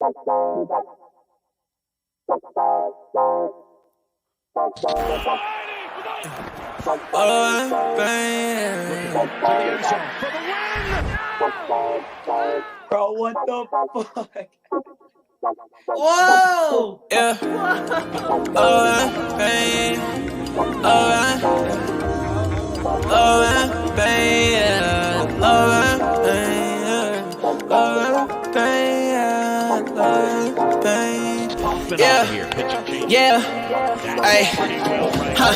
Bro, what the fuck? Whoa! Yeah. Yeah. Ay. Huh.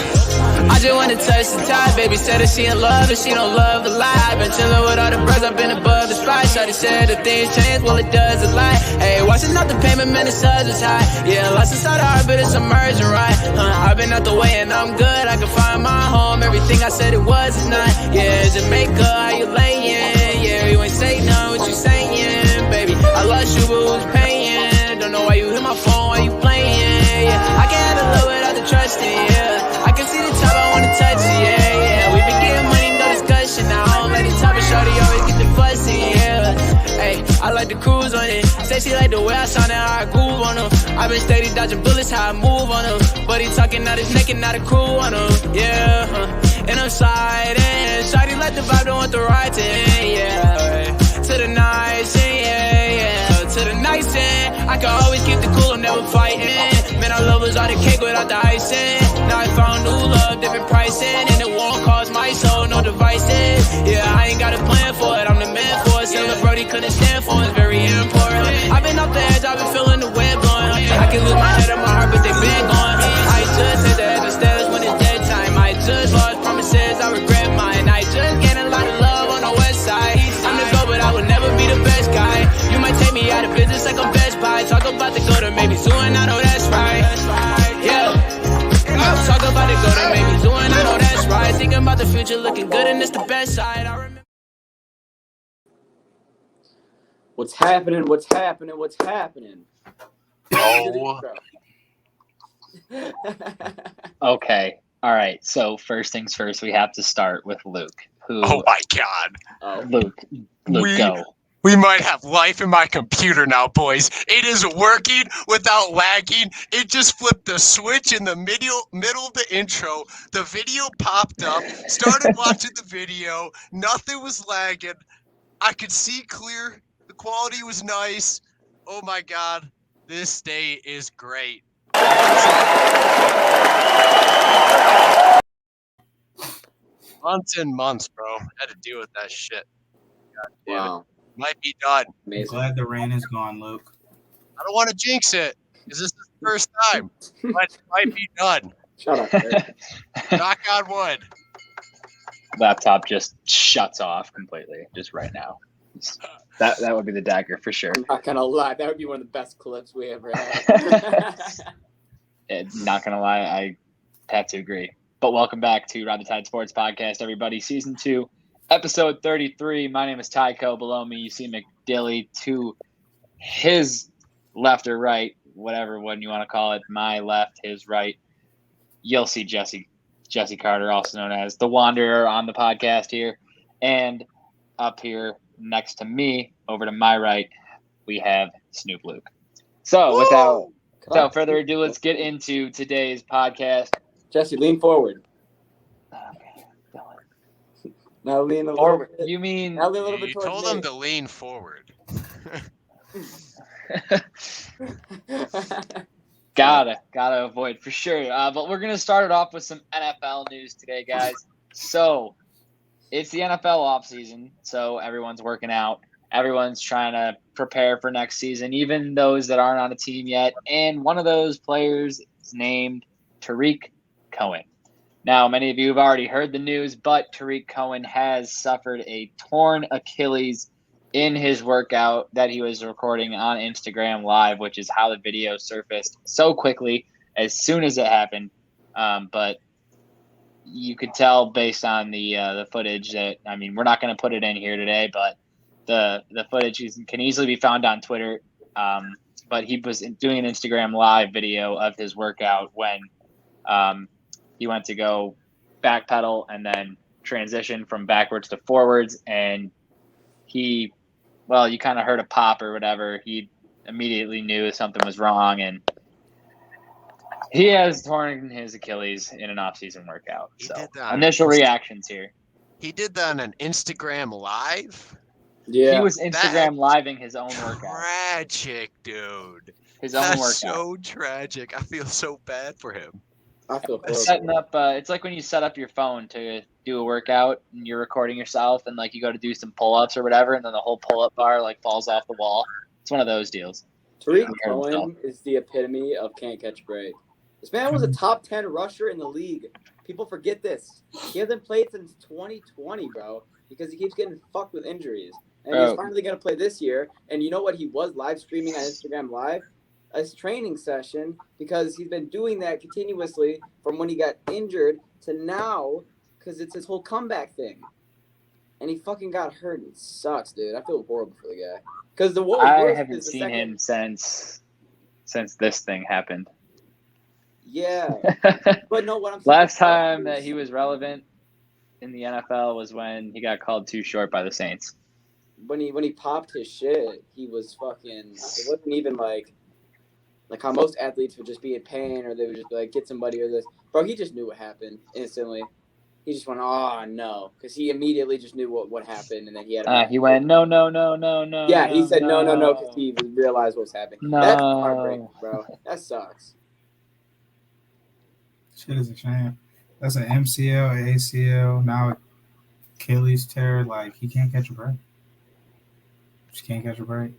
I just wanna touch the top. Baby said that she in love and she don't love a lie. Been chillin' with all the bros, I've been above the spot. Shawty said that things change, well it does a lot. Hey, watching out the payment, man, the suds is high. Yeah, lost inside the heart, but it's emerging right. I've been out the way and I'm good. I can find my home. Everything I said it was is not. Yeah, Jamaica, how you layin'? Yeah, you ain't say nothing, what you saying, baby? I lost you, but who's paying? Don't know why you hit my phone, why you playing? Yeah, I can't handle love without the trusting. Yeah, I can see the top, I wanna touch it. Yeah, we been getting money, no discussion. I don't like the top, and shorty always get the fussy. Yeah, hey, I like the cruise on it. Say she like the way I sound and how I groove on them. I been steady dodging bullets, how I move on them. But he talking out his neck and not a crew on them. Yeah, and I'm sliding. Shawty like the vibe, don't want the right to end. Yeah, to the nice end. Yeah, to the nice end. I can always keep the cool, I'm never fighting. Man, I love was all the cake without the icing. Now I found new love, different pricing. And it won't cost my soul, no devices. Yeah, I ain't got a plan for it, I'm the man for it. Selling Brody couldn't stand for it, it's very important. I've been off the edge, I've been feeling the wind blowing. I can lose my head and my heart, but they been gone. I just hit the edge of stairs when it's dead time. I just lost promises, I regret mine. I just gained a lot of love on the west side. I'm the go, but I would never be the best guy. You might take me out of business like I'm Best Buy. Talk about the go to make me zooming, I know that's right. Yeah. Talk about the go to make me zooming, I know that's right. Thinking about the future, looking good, and it's the best side. I remember. What's happening? What's happening? What's happening? Oh. Okay. All right. So first things first, we have to start with Luke. Oh my God. Luke, go. We might have life in my computer now, boys. It is working without lagging. It just flipped the switch in the middle of the intro. The video popped up. Started watching the video. Nothing was lagging. I could see clear. The quality was nice. Oh my God. This day is great. Months and months, bro. Had to deal with that shit. God damn Wow. it. Might be done. Amazing. I'm glad the rain is gone, Luke. I don't want to jinx it, because this is the first time. But it might be done. Shut up, Eric. Knock on wood. Laptop just shuts off completely, just right now. That would be the dagger for sure. I'm not gonna lie, that would be one of the best clips we ever had. Not gonna lie, I have to agree. But welcome back to Ride the Tide Sports Podcast, everybody. Season 2, episode 33. My name is Tyco. Below me, you see McDilly. To his left or right, whatever one you want to call it, my left, his right, you'll see Jesse Carter, also known as the Wanderer, on the podcast here. And up here next to me, over to my right, we have Snoop Luke. So without further ado, let's get into today's podcast. Jesse, lean forward. Now lean a little bit. You mean Now lean a little bit You towards told me. them to lean forward. gotta avoid for sure. But we're gonna start it off with some NFL news today, guys. So it's the NFL offseason, so everyone's working out. Everyone's trying to prepare for next season, even those that aren't on a team yet. And one of those players is named Tariq Cohen. Now, many of you have already heard the news, but Tariq Cohen has suffered a torn Achilles in his workout that he was recording on Instagram Live, which is how the video surfaced so quickly as soon as it happened. But you could tell based on the footage that, I mean, we're not going to put it in here today, but the footage can easily be found on Twitter. But he was doing an Instagram Live video of his workout when he went to go backpedal and then transition from backwards to forwards. And you kind of heard a pop or whatever. He immediately knew something was wrong, and he has torn his Achilles in an off-season workout. So initial reactions here. He did that on an Instagram live. He was Instagram living his own workout. Tragic, dude. His own workout. So tragic. I feel so bad for him. I feel horrible. Setting up. It's like when you set up your phone to do a workout and you're recording yourself, and like you go to do some pull-ups or whatever, and then the whole pull-up bar like falls off the wall. It's one of those deals. Tariq Cohen is the epitome of can't catch a break. This man was a top 10 rusher in the league. People forget this. He hasn't played since 2020, bro, because he keeps getting fucked with injuries. And he's finally going to play this year. And you know what? He was live streaming on Instagram Live, a training session, because he's been doing that continuously from when he got injured to now, because it's his whole comeback thing. And he fucking got hurt. It sucks, dude. I feel horrible for the guy. Because I haven't seen him since this thing happened. Yeah. But no, what I'm saying last time that he was relevant in the NFL was when he got called too short by the Saints. When he popped his shit, he was fucking. It wasn't even like how most athletes would just be in pain, or they would just be like, get somebody or this. Bro, he just knew what happened instantly. He just went, oh no, because he immediately just knew what happened, and then he had. He went no. Yeah, he said no because he realized what was happening. No. That's heartbreaking, bro. That sucks. Shit is a shame. That's an MCL, ACL, now Achilles tear. Like, he can't catch a break. Just can't catch a break.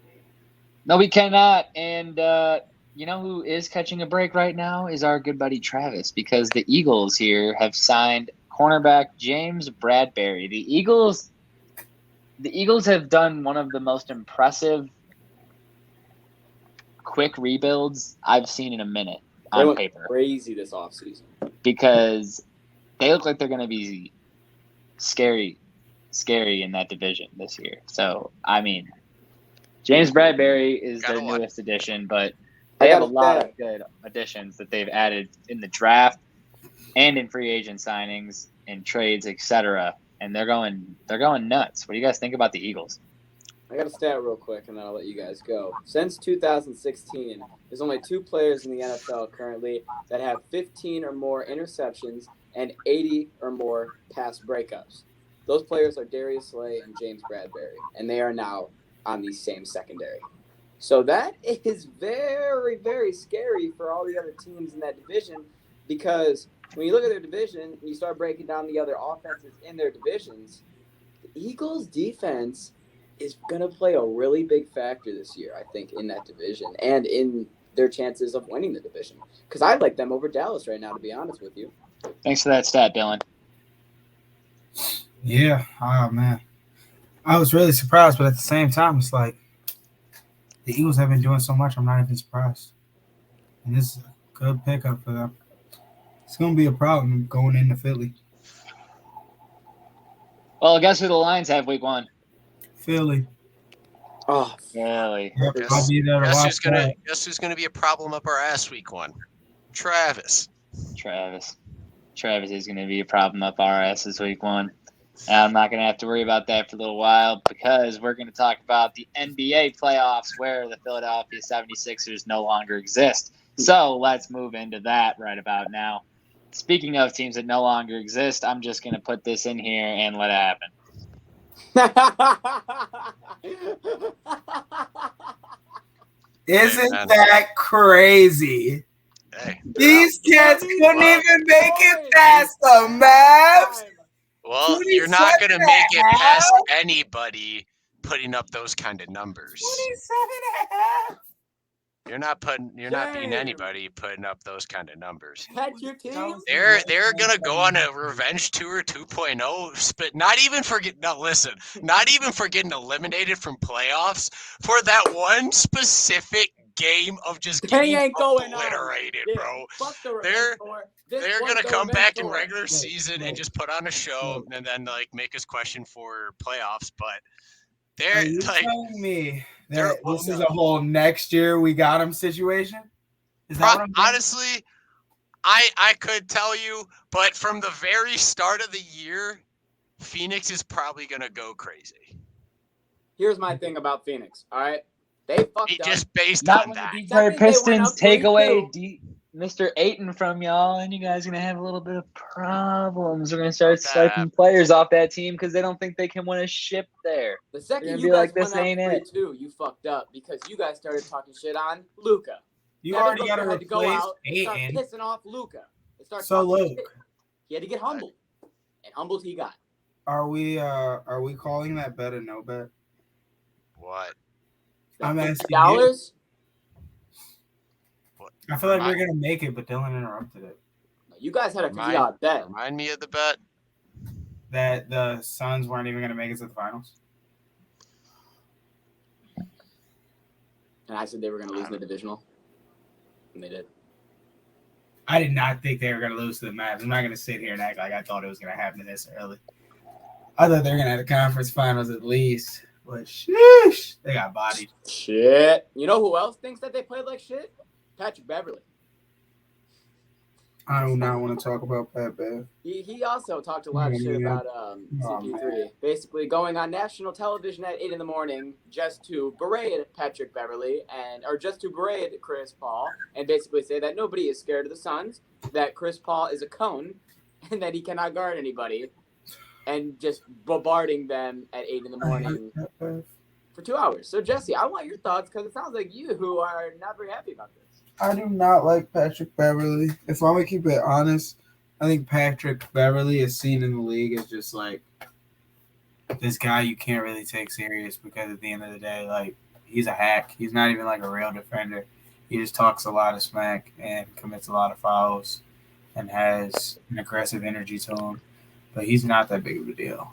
No, we cannot. And you know who is catching a break right now is our good buddy Travis, because the Eagles here have signed cornerback James Bradbury. The Eagles have done one of the most impressive quick rebuilds I've seen in a minute on paper. Crazy this offseason. Because they look like they're going to be scary in that division this year. So, I mean, James Bradbury is their newest addition, but they have a lot of good additions that they've added in the draft and in free agent signings and trades, etc. And they're going nuts. What do you guys think about the Eagles? I got a stat real quick, and then I'll let you guys go. Since 2016, there's only 2 players in the NFL currently that have 15 or more interceptions and 80 or more pass breakups. Those players are Darius Slay and James Bradbury, and they are now on the same secondary. So that is very, very scary for all the other teams in that division, because when you look at their division and you start breaking down the other offenses in their divisions, the Eagles' defense is going to play a really big factor this year, I think, in that division and in their chances of winning the division. Because I like them over Dallas right now, to be honest with you. Thanks for that stat, Dylan. Yeah. Oh, man. I was really surprised, but at the same time, it's like the Eagles have been doing so much, I'm not even surprised. And this is a good pickup for them. It's going to be a problem going into Philly. Well, guess who the Lions have week 1? Philly. Oh, Philly. Yep, I'll be there to watch that. Guess who's gonna be a problem up our ass week 1? Travis is going to be a problem up our asses week 1. And I'm not going to have to worry about that for a little while, because we're going to talk about the NBA playoffs where the Philadelphia 76ers no longer exist. So let's move into that right about now. Speaking of teams that no longer exist, I'm just going to put this in here and let it happen. Isn't that crazy? Hey. These cats couldn't even make it past the Mavs. Well, you're not going to make it past anybody putting up those kind of numbers. 27.5. You're not beating anybody putting up those kind of numbers. Had your team? They're gonna go on a revenge tour 2.0, but not even for getting eliminated from playoffs for that one specific game of just getting obliterated, bro. They're gonna come back in regular season and just put on a show and then like make us question for playoffs, but they're Are you like telling me that this is a whole next year we got him situation? Is that what I'm saying? Honestly, I could tell you, but from the very start of the year, Phoenix is probably going to go crazy. Here's my thing about Phoenix, all right? They fucked up. Just based Not on when that. the That Detroit means they went Pistons up take 3-2. away Mr. Ayton from y'all, and you guys are going to have a little bit of problems. We're going to start swiping players off that team because they don't think they can win a ship there. The second gonna you be guys like, this went up ain't it. 3-2, you fucked up because you guys started talking shit on Luka. You Devin already got to Booker had to go replace out and start Ayton. pissing off Luka. So look, he had to get humbled, and humbled he got. are we calling that bet a no bet? What? I'm asking $50? I feel like we're gonna make it, but Dylan interrupted it. You guys had a $50 bet. Remind me of the bet. That the Suns weren't even gonna make it to the finals. And I said they were going to lose in the divisional. And they did. I did not think they were gonna lose to the Mavs. I'm not gonna sit here and act like I thought it was gonna happen this early. I thought they were gonna have the conference finals at least. But sheesh, they got bodied. Shit. You know who else thinks that they played like shit? Patrick Beverly. I do not want to talk about Pat Bev. He also talked a lot of shit about CP3. Basically going on national television at 8 in the morning just to berate Patrick Beverly or just to berate Chris Paul and basically say that nobody is scared of the Suns, that Chris Paul is a cone, and that he cannot guard anybody, and just bombarding them at 8 in the morning for 2 hours. So, Jesse, I want your thoughts because it sounds like you are not very happy about this. I do not like Patrick Beverly. If I'm gonna keep it honest, I think Patrick Beverly is seen in the league as just like this guy you can't really take serious because at the end of the day, like he's a hack. He's not even like a real defender. He just talks a lot of smack and commits a lot of fouls and has an aggressive energy to him. But he's not that big of a deal.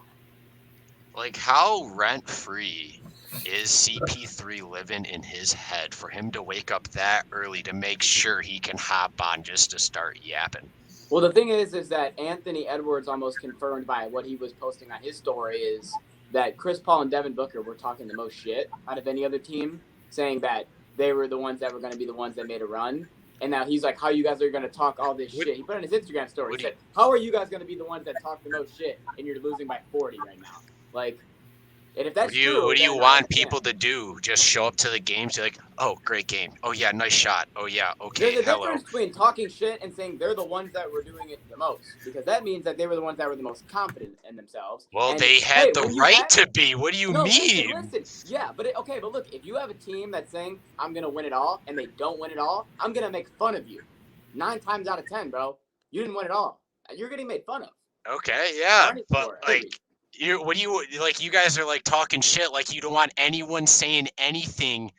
Like, how rent-free is CP3 living in his head for him to wake up that early to make sure he can hop on just to start yapping? Well, the thing is that Anthony Edwards almost confirmed by what he was posting on his story is that Chris Paul and Devin Booker were talking the most shit out of any other team, saying that they were the ones that were going to be the ones that made a run. And now he's like, how you guys are going to talk all this shit? He put on his Instagram story. He said, how are you guys going to be the ones that talk the most shit and you're losing by 40 right now? Like, and if that's true, what do you want people to do? Just show up to the games? You're like, oh, great game. Oh, yeah, nice shot. Oh, yeah, okay, there's a hello. difference between talking shit and saying they're the ones that were doing it the most. Because that means that they were the ones that were the most confident in themselves. Well, and, they had the right to be. What do you mean? Listen. Yeah, but look, if you have a team that's saying, I'm going to win it all, and they don't win it all, I'm going to make fun of you. 9 times out of 10, bro. You didn't win it all. You're getting made fun of. Okay, yeah, but like, you guys are like talking shit like you don't want anyone saying anything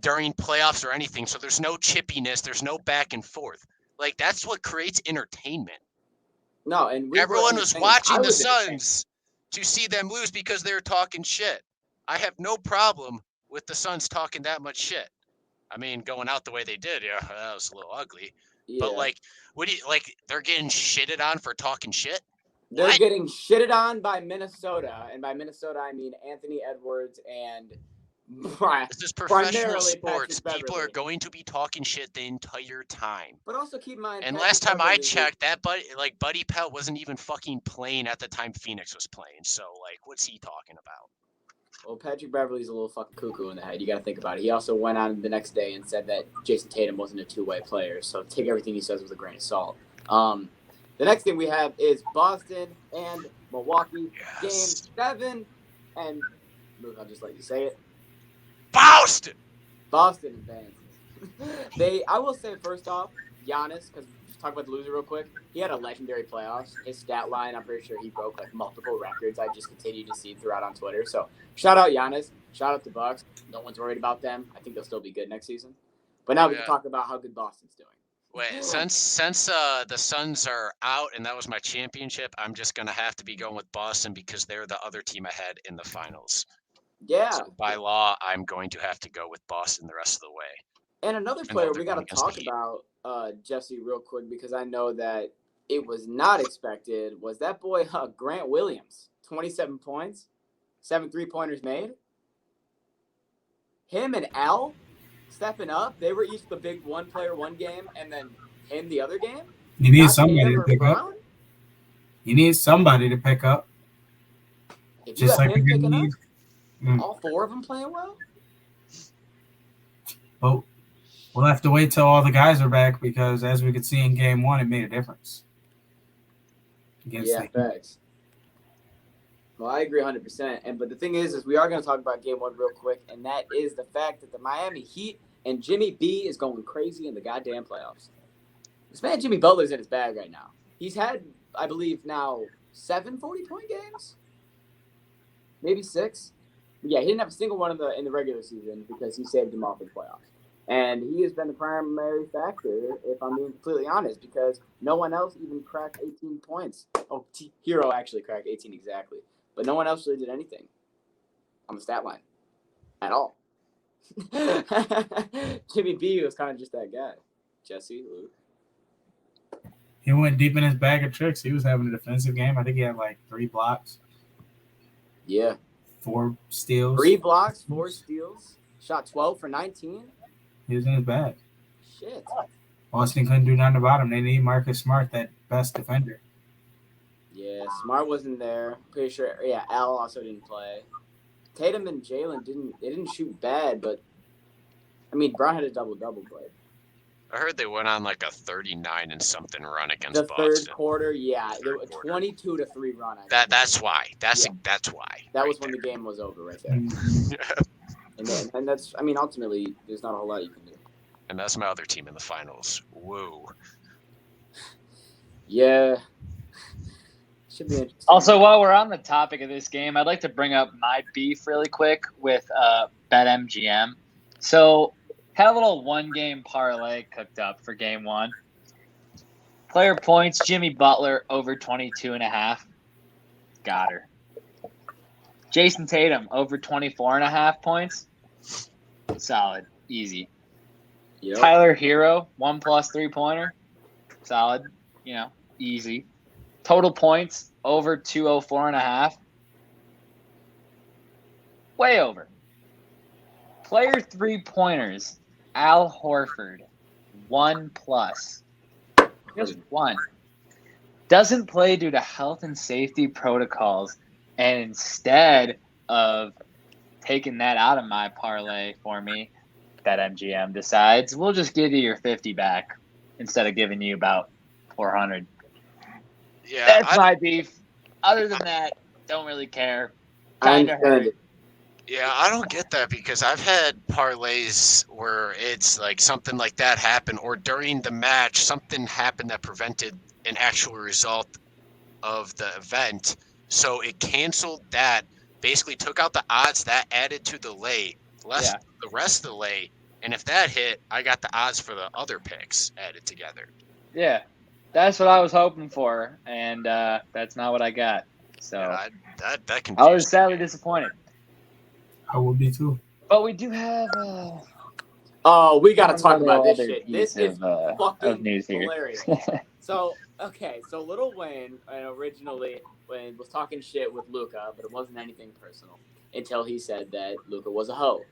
during playoffs or anything. So there's no chippiness, there's no back and forth. Like that's what creates entertainment. No, and everyone was watching the Suns to see them lose because they were talking shit. I have no problem with the Suns talking that much shit. I mean, going out the way they did, yeah, that was a little ugly. Yeah. But like, they're getting shitted on for talking shit? They're getting shitted on by Minnesota, and by Minnesota I mean Anthony Edwards and this is professional sports. People are going to be talking shit the entire time. But also keep in mind. And last time I checked, that Buddy Pelt wasn't even fucking playing at the time Phoenix was playing. So like, what's he talking about? Well, Patrick Beverly's a little fucking cuckoo in the head. You got to think about it. He also went on the next day and said that Jason Tatum wasn't a two-way player. So take everything he says with a grain of salt. The next thing we have is Boston and Milwaukee, Game 7. And I'll just let you say it. Boston advances. I will say first off, Giannis, because just talk about the loser real quick. He had a legendary playoffs. His stat line, I'm pretty sure he broke like multiple records. I just continue to see throughout on Twitter. So shout out Giannis. Shout out the Bucks. No one's worried about them. I think they'll still be good next season. But now we can talk about how good Boston's doing. Wait, since the Suns are out and that was my championship, I'm just gonna have to be going with Boston because they're the other team ahead in the finals. Yeah. So by law, I'm going to have to go with Boston the rest of the way. And another player we got to talk about, Jesse, real quick, because I know that it was not expected, was that boy Grant Williams. 27 points, 7 3-pointers made. Him and Al stepping up. They were each the big one-player one game, and then him the other game. You need somebody to pick up. You need somebody to pick up. If you just like him picking up, all 4 of them playing well. But we'll have to wait till all the guys are back because, as we could see in Game 1, it made a difference. Facts. Well, I agree 100%. But the thing is we are going to talk about Game 1 real quick, and that is the fact that the Miami Heat and Jimmy B is going crazy in the goddamn playoffs. This man Jimmy Butler's in his bag right now. He's had, I believe, now 7 40-point games? Maybe 6? Yeah, he didn't have a single one in the regular season because he saved him off in the playoffs. And he has been the primary factor, if I'm being completely honest, because no one else even cracked 18 points. Oh, Hero actually cracked 18 exactly. But no one else really did anything on the stat line at all. Jimmy B was kind of just that guy. Jesse, Luke. He went deep in his bag of tricks. He was having a defensive game. I think he had like 3 blocks. Yeah. 4 steals. 3 blocks, 4 steals. Shot 12 for 19. He was in his bag. Shit. Boston couldn't do nothing about him. They need Marcus Smart, that best defender. Yeah, Smart wasn't there. Pretty sure. Yeah, Al also didn't play. Tatum and Jalen didn't shoot bad, but I mean, Brown had a double-double, but I heard they went on like a 39 and something run against the Boston. third quarter, yeah, it was a 22-3 run. That's why. That's why. That was when the game was over, right there. and that's, I mean, ultimately, there's not a whole lot you can do. And that's my other team in the finals. Woo. Yeah. Should be interesting. Also, while we're on the topic of this game, I'd like to bring up my beef really quick with BetMGM. So, had a little one-game parlay cooked up for Game 1. Player points, Jimmy Butler over 22.5. Got her. Jason Tatum over 24.5 points. Solid. Easy. Yep. Tyler Hero, 1+ 3-pointer. Solid. Easy. Total points over 204.5. Way over. Player 3-pointers, Al Horford, 1+. Just 1. Doesn't play due to health and safety protocols, and instead of taking that out of my parlay for me, that MGM decides we'll just give you your 50 back instead of giving you about 400. Yeah, That's my beef. Other than that, don't really care. Kind of hurt. Yeah, I don't get that because I've had parlays where it's like something like that happened, or during the match, something happened that prevented an actual result of the event. So it canceled that, basically took out the odds that added to the lay, less the rest of the lay. And if that hit, I got the odds for the other picks added together. Yeah, that's what I was hoping for, and that's not what I got. So yeah, that I was sadly disappointed. I would be too. But we do have. We got to talk about this shit. This is of fucking news here. hilarious. So Lil Wayne originally was talking shit with Luka, but it wasn't anything personal until he said that Luka was a hoe,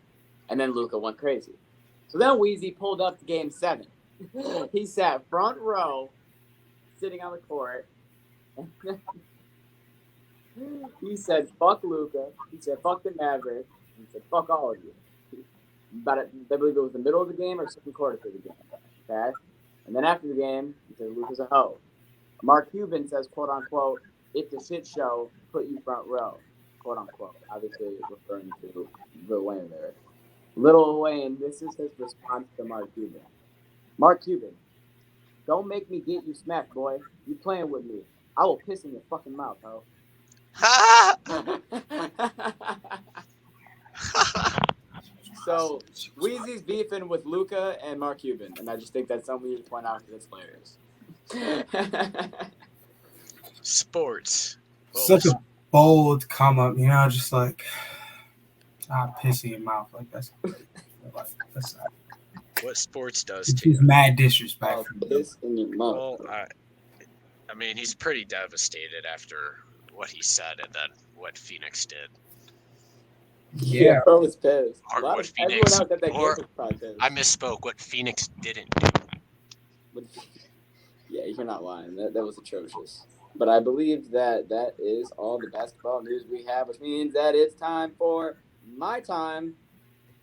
and then Luka went crazy. So then Weezy pulled up to Game 7. He sat front row, sitting on the court. He said, "Fuck Luka." He said, "Fuck the Mavericks." He said, "Fuck all of you." I believe it was the middle of the game or second quarter of the game. Okay? And then after the game, he said, "Luka's a hoe." Mark Cuban says, quote unquote, "It's a shit show, put you front row." Quote unquote. Obviously referring to Lil Wayne there. Lil Wayne, this is his response to Mark Cuban. "Mark Cuban, don't make me get you smacked, boy. You playing with me. I will piss in your fucking mouth, ho." So Weezy's beefing with Luka and Mark Cuban, and I just think that's something we need to point out because it's hilarious. Sports. Such a bold come up, just like piss in your mouth. Like that's what sports does it's to you. Just mad disrespect. Piss in your mouth. Well, I mean, he's pretty devastated after what he said and then what Phoenix did. Yeah, bro was pissed. Or what Everyone Phoenix, else at that game or was probably pissed. I misspoke. What Phoenix didn't do. Yeah, you're not lying. That was atrocious. But I believe that is all the basketball news we have, which means that it's time for my time.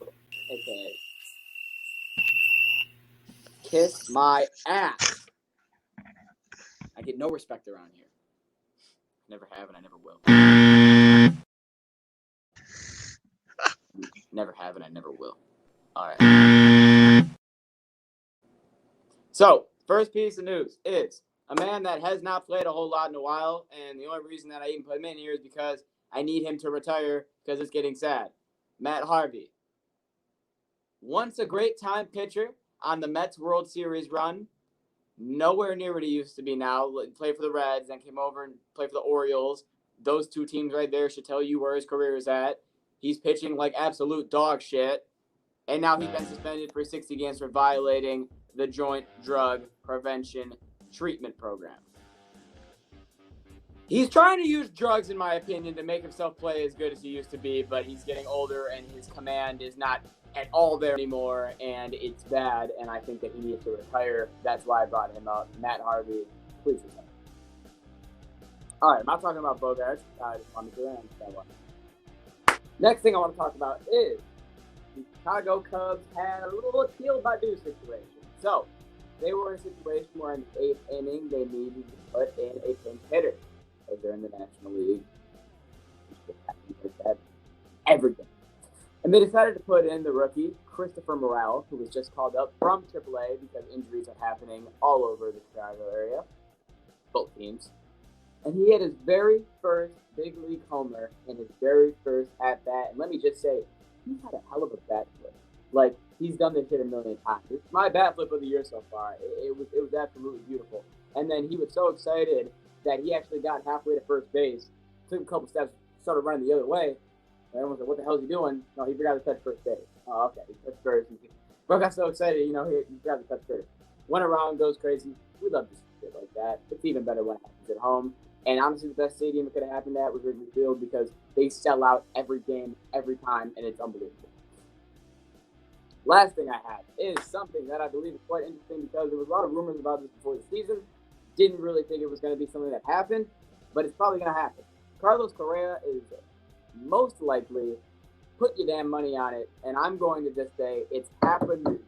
Okay. kiss my ass. I get no respect around here. Never have and I never will. Never have and I never will. All right. So, first piece of news is a man that has not played a whole lot in a while, and the only reason that I even put him in here is because I need him to retire because it's getting sad. Matt Harvey. Once a great time pitcher on the Mets World Series run, nowhere near what he used to be now. Played for the Reds, then came over and played for the Orioles. Those two teams right there should tell you where his career is at. He's pitching like absolute dog shit. And now he's been suspended for 60 games for violating the Joint Drug Prevention Treatment Program. He's trying to use drugs, in my opinion, to make himself play as good as he used to be, but he's getting older and his command is not at all there anymore, and it's bad, and I think that he needs to retire. That's why I brought him up. Matt Harvey, please retire. All right, I'm not talking about Bogarts. I just wanted to end that one. Next thing I want to talk about is the Chicago Cubs had a little Akil Baddoo situation. So, they were in a situation where in the 8th inning, they needed to put in a pinch hitter. Because they're in the National League. Everything. And they decided to put in the rookie, Christopher Morel, who was just called up from AAA because injuries are happening all over the Chicago area. Both teams. And he had his very first big league homer in his very first at-bat. And let me just say, he's had a hell of a bat flip. Like, he's done this shit a million times. It's my bat flip of the year so far. It was absolutely beautiful. And then he was so excited that he actually got halfway to first base, took a couple steps, started running the other way. And everyone said, what the hell is he doing? No, he forgot to touch first base. Oh, okay, he touched first. Bro got so excited, he forgot to touch first. Went around, goes crazy. We love this shit like that. It's even better when it happens at home. And honestly, the best stadium it could have happened at was Wrigley Field because they sell out every game, every time, and it's unbelievable. Last thing I have is something that I believe is quite interesting because there was a lot of rumors about this before the season. Didn't really think it was going to be something that happened, but it's probably going to happen. Carlos Correa is most likely, put your damn money on it, and I'm going to just say it's happened.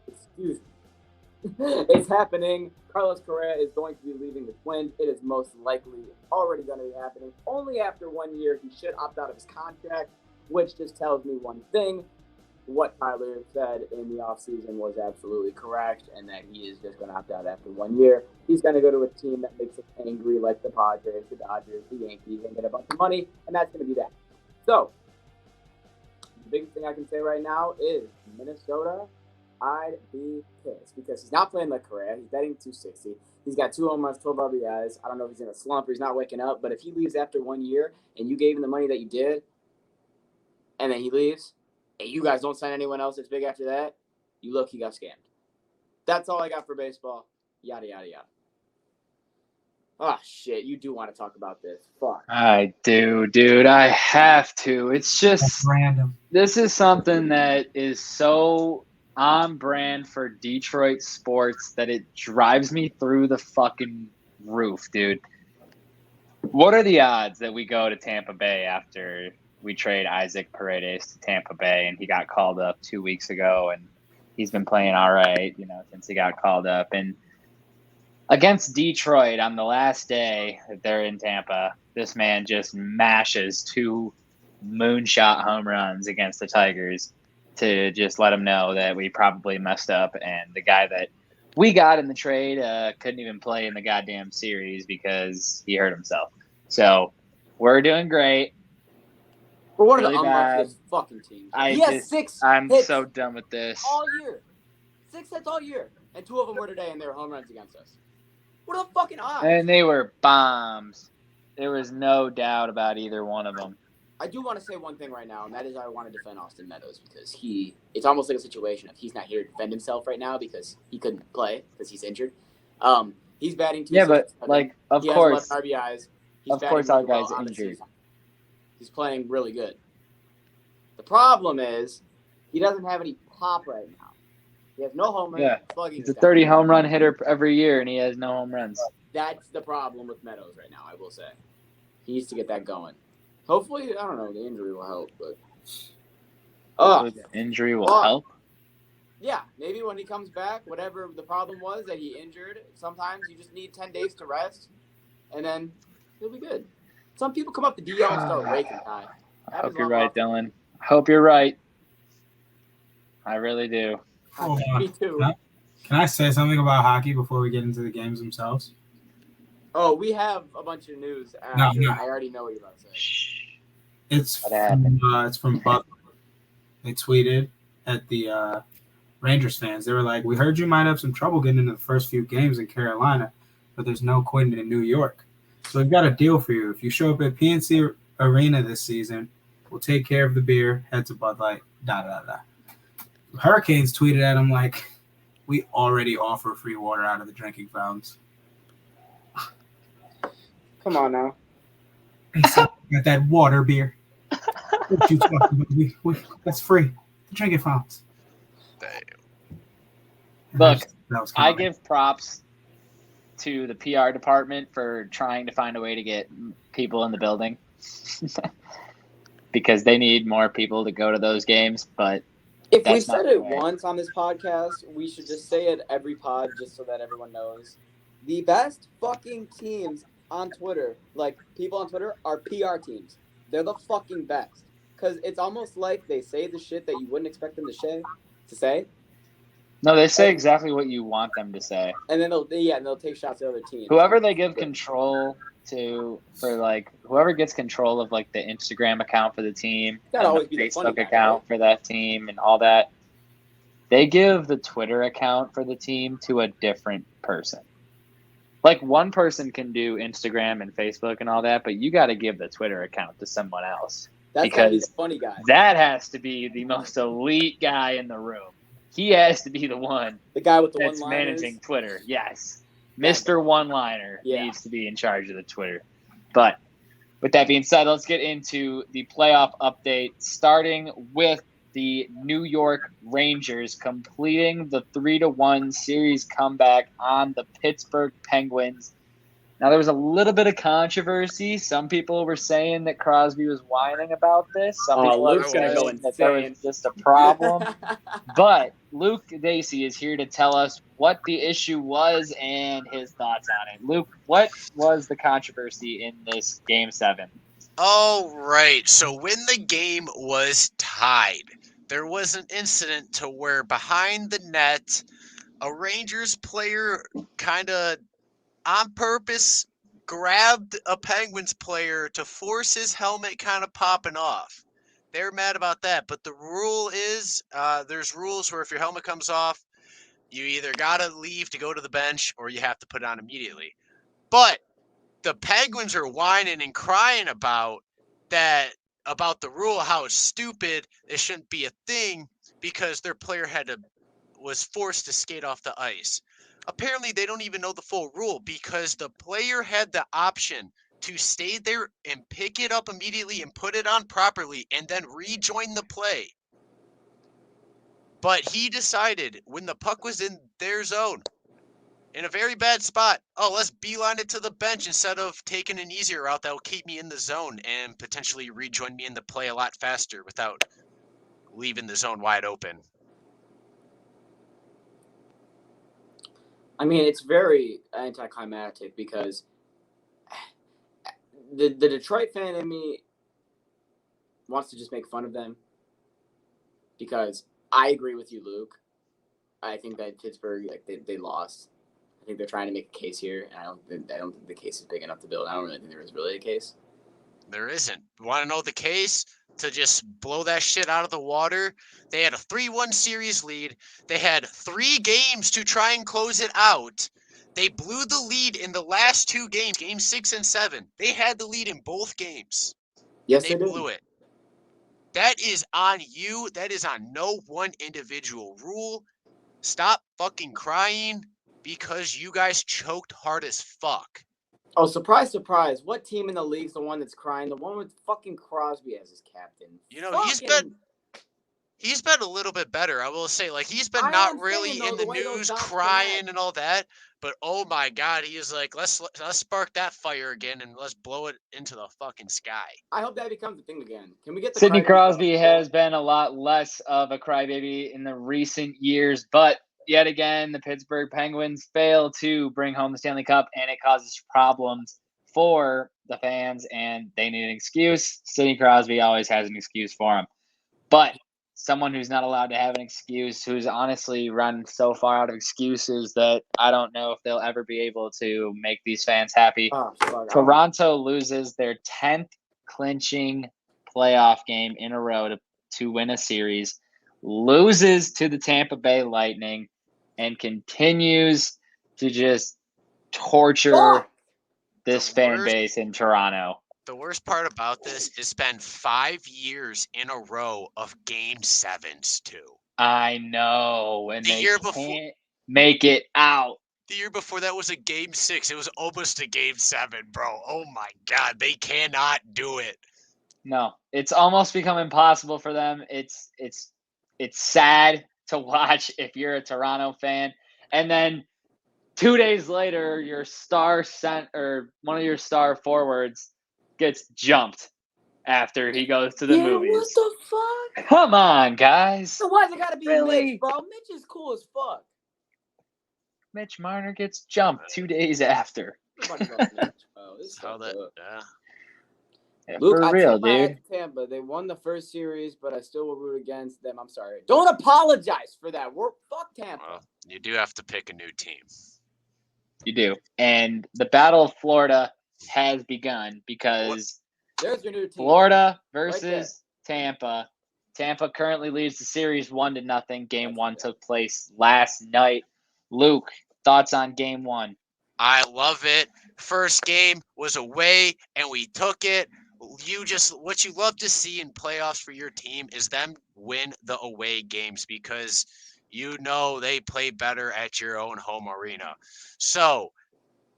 Excuse me. It's happening. Carlos Correa is going to be leaving the Twins. It is most likely already going to be happening. Only after 1 year, he should opt out of his contract, which just tells me one thing. What Tyler said in the offseason was absolutely correct, and that he is just going to opt out after 1 year. He's going to go to a team that makes him angry, like the Padres, the Dodgers, the Yankees, and get a bunch of money, and that's going to be that. So, the biggest thing I can say right now is Minnesota, I'd be pissed because he's not playing like Correa. He's batting 260. He's got 2 home runs, 12 RBIs. I don't know if he's in a slump or he's not waking up, but if he leaves after 1 year and you gave him the money that you did, and then he leaves, and you guys don't sign anyone else that's big after that, you look, he got scammed. That's all I got for baseball. Yada, yada, yada. Oh, shit. You do want to talk about this. Fuck. I do, dude. I have to. It's just That's random. This is something that is so on brand for Detroit sports that it drives me through the fucking roof, dude. What are the odds that we go to Tampa Bay after we trade Isaac Paredes to Tampa Bay and he got called up 2 weeks ago and he's been playing all right, since he got called up. And against Detroit on the last day that they're in Tampa, this man just mashes 2 moonshot home runs against the Tigers to just let them know that we probably messed up. And the guy that we got in the trade couldn't even play in the goddamn series because he hurt himself. So we're doing great. We're one Really of the bad. unluckiest fucking teams. He has 6 I'm hits so done with this. all year. 6 hits all year. And 2 of them were today, and they were home runs against us. What are the fucking odds? And they were bombs. There was no doubt about either one of them. I do want to say one thing right now, and that is I want to defend Austin Meadows because it's almost like a situation of he's not here to defend himself right now because he couldn't play because he's injured. He's batting 267. Yeah, but of course. He has 11 RBIs. Of course our guy's on the injured. season. He's playing really good. The problem is he doesn't have any pop right now. He has no home runs. Yeah, Slugging he's is a down. 30 home run hitter every year, and he has no home runs. That's the problem with Meadows right now, I will say. He needs to get that going. Hopefully, I don't know, the injury will help, but... The injury will help? Yeah, maybe when he comes back, whatever the problem was that he injured, sometimes you just need 10 days to rest, and then he'll be good. Some people come up the DL and start raking, Ty. I hope you're right, Dylan. I hope you're right. I really do. Hold on. Me too. Can I say something about hockey before we get into the games themselves? Oh, we have a bunch of news. No. I already know what you're about to say. It's from Buck. They tweeted at the Rangers fans. They were like, "We heard you might have some trouble getting into the first few games in Carolina, but there's no quitting in New York. So we've got a deal for you. If you show up at PNC Arena this season, we'll take care of the beer, head to Bud Light, Hurricanes tweeted at him like, "We already offer free water out of the drinking fountains." Come on now. Got that water beer. What you talking about? That's free. The drinking fountains. Look, I give props to the PR department for trying to find a way to get people in the building because they need more people to go to those games. But if we said it once on this podcast, we should just say it every pod just so that everyone knows. The best fucking teams on Twitter, like people on Twitter, are PR teams. They're the fucking best. Because it's almost like they say the shit that you wouldn't expect them to say. No, they say exactly what you want them to say. And then they'll take shots at other teams. Whoever they give control to, whoever gets control of like the Instagram account for the team, and the Facebook account for that team and all that, they give the Twitter account for the team to a different person. Like one person can do Instagram and Facebook and all that, but you got to give the Twitter account to someone else. That's because the funny guy. That has to be the most elite guy in the room. He has to be the one. The guy with the that's one-liners. Managing Twitter. Yes. Mr. One-Liner needs to be in charge of the Twitter. But with that being said, let's get into the playoff update, starting with the New York Rangers completing the 3-1 series comeback on the Pittsburgh Penguins. Now, there was a little bit of controversy. Some people were saying that Crosby was whining about this. Some people were saying that there was just a problem. But Luke Dacey is here to tell us what the issue was and his thoughts on it. Luke, what was the controversy in this Game 7? All right. So when the game was tied, there was an incident to where behind the net, a Rangers player kind of on purpose grabbed a Penguins player to force his helmet kind of popping off. They were mad about that, but the rule is there's rules where if your helmet comes off, you either got to leave to go to the bench or you have to put it on immediately. But the Penguins are whining and crying about the rule, how it's stupid, it shouldn't be a thing because their player was forced to skate off the ice. Apparently, they don't even know the full rule because the player had the option to stay there and pick it up immediately and put it on properly and then rejoin the play. But he decided when the puck was in their zone, in a very bad spot, let's beeline it to the bench instead of taking an easier route that will keep me in the zone and potentially rejoin me in the play a lot faster without leaving the zone wide open. I mean, it's very anticlimactic because the Detroit fan in me wants to just make fun of them because I agree with you, Luke. I think that Pittsburgh, they lost. I think they're trying to make a case here, and I don't think the case is big enough to build. I don't really think there is really a case. There isn't. You want to know the case? To just blow that shit out of the water. They had a 3-1 series lead. They had 3 games to try and close it out. They blew the lead in the last 2 games, games 6 and 7. They had the lead in both games. Yes, they blew it. That is on you. That is on no one individual. Rule. Stop fucking crying because you guys choked hard as fuck. Oh, surprise, surprise. What team in the league's the one that's crying? The one with fucking Crosby as his captain. You know, he's He's been a little bit better, I will say. Like, he's been I not am really saying, though, in the the way those news dots crying connect. and all that. But oh my God, he is like, let's spark that fire again and let's blow it into the fucking sky. I hope that becomes a thing again. Can we get the Sidney crybaby Crosby belt? has been a lot less of a crybaby in the recent years, but yet again, the Pittsburgh Penguins fail to bring home the Stanley Cup, and it causes problems for the fans, and they need an excuse. Sidney Crosby always has an excuse for him. But someone who's not allowed to have an excuse, who's honestly run so far out of excuses that I don't know if they'll ever be able to make these fans happy. Oh, fuck. Toronto loses their 10th clinching playoff game in a row to win a series, loses to the Tampa Bay Lightning, and continues to just torture Fuck! this The fan worst- base in Toronto. The worst part about this is it's been 5 years in a row of game 7s too. I know, and The they year can't before- make it out. The year before that was a game 6. It was almost a game 7, bro. Oh my God, they cannot do it. No, it's almost become impossible for them. It's sad to watch if you're a Toronto fan. And then 2 days later, your one of your star forwards gets jumped after he goes to the movies. What the fuck? Come on, guys. So why's it gotta be Really? Mitch, bro? Mitch is cool as fuck. Mitch Marner gets jumped 2 days after. Nobody loves Mitch, bro. This is How fucked that? up. Yeah, Luke, for I real, tip my hat dude. to Tampa. They won the first series, but I still will root against them. I'm sorry. Don't apologize for that. Fuck Tampa. Well, you do have to pick a new team. You do. And the Battle of Florida has begun because There's your new team. Florida there. versus Tampa. Tampa currently leads the series 1-0. Game 1 took place last night. Luke, thoughts on game 1? I love it. First game was away, and we took it. What you love to see in playoffs for your team is them win the away games because they play better at your own home arena. So,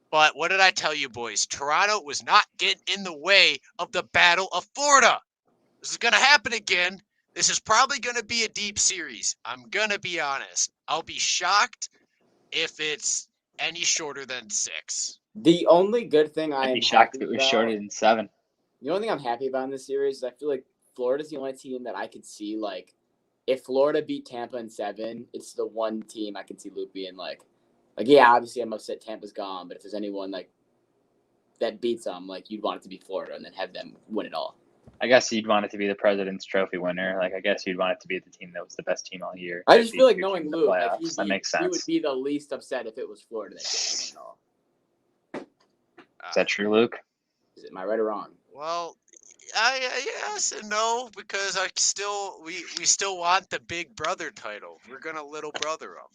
but what did I tell you, boys? Toronto was not getting in the way of the Battle of Florida. This is going to happen again. This is probably going to be a deep series. I'm going to be honest. I'll be shocked if it's any shorter than 6. The only good thing I'd I'm be shocked if happy it was about, shorter than 7. the only thing I'm happy about in this series is I feel like Florida's the only team that I could see, like, if Florida beat Tampa in 7, it's the one team I can see Luke being like, yeah, obviously I'm upset Tampa's gone, but if there's anyone, like, that beats them, like, you'd want it to be Florida and then have them win it all. I guess you'd want it to be the President's Trophy winner. Like, I guess you'd want it to be the team that was the best team all year. I just feel like knowing Luke, like, that makes sense. he would be the least upset if it was Florida that did it all. Is that true, Luke? Am I right or wrong? Well, yes and no, because we still want the big brother title. We're gonna little brother them.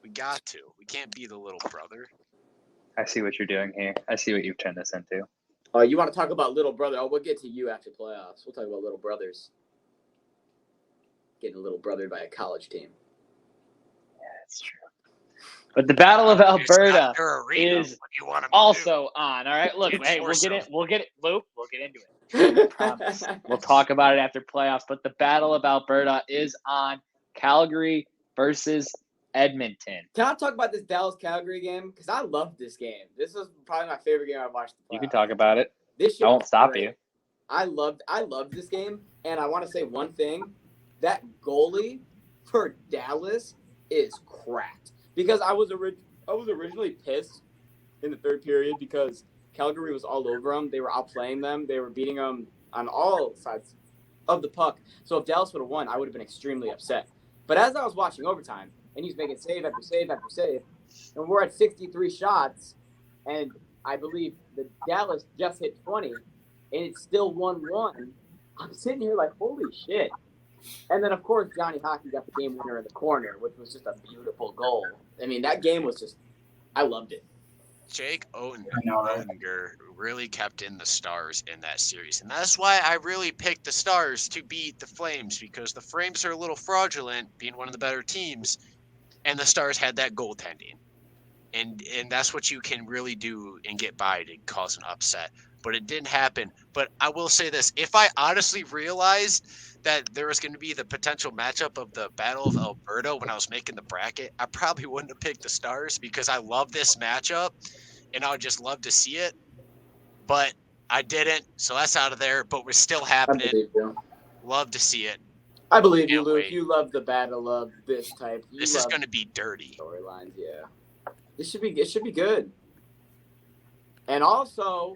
We got to. We can't be the little brother. I see what you're doing here. I see what you've turned this into. Oh, you want to talk about little brother? Oh, we'll get to you after playoffs. We'll talk about little brothers. Getting a little brothered by a college team. Yeah, that's true. But the Battle of Alberta is also on. All right, look, hey, we'll get it, Luke. We'll get into it. We'll talk about it after playoffs. But the Battle of Alberta is on. Calgary versus Edmonton. Can I talk about this Dallas-Calgary game? Because I loved this game. This was probably my favorite game I've watched. You can talk about it. This I won't stop you. I loved this game, and I want to say one thing: that goalie for Dallas is cracked. Because I was originally pissed in the third period because Calgary was all over them. They were outplaying them. They were beating them on all sides of the puck. So if Dallas would have won, I would have been extremely upset. But as I was watching overtime, and he's making save after save after save, and we're at 63 shots, and I believe the Dallas just hit 20, and it's still 1-1. I'm sitting here like, holy shit. And then, of course, Johnny Hockey got the game winner in the corner, which was just a beautiful goal. I mean, that game was just – I loved it. Jake Oettinger really kept in the Stars in that series. And that's why I really picked the Stars to beat the Flames, because the Flames are a little fraudulent, being one of the better teams, and the Stars had that goaltending. And that's what you can really do and get by to cause an upset. But it didn't happen. But I will say this. If I honestly realized that there was going to be the potential matchup of the Battle of Alberta when I was making the bracket, I probably wouldn't have picked the Stars because I love this matchup and I would just love to see it. But I didn't, so that's out of there. But we're still I happening. believe you. Love to see it. I believe you, Can't Luke. wait. You love the battle of this type. This is going to be dirty. Storylines, yeah. It should be good. And also,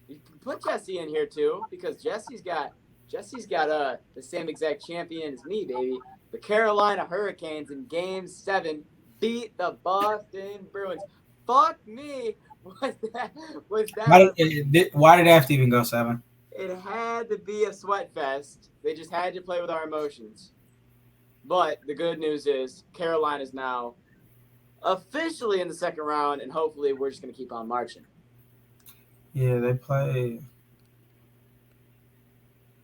you can put Jesse in here too because Jesse's got the same exact champion as me, baby. The Carolina Hurricanes in Game 7 beat the Boston Bruins. Fuck me. Was that? Why did it have to even go 7? It had to be a sweat fest. They just had to play with our emotions. But the good news is Carolina's now officially in the second round, and hopefully we're just going to keep on marching. Yeah, they play.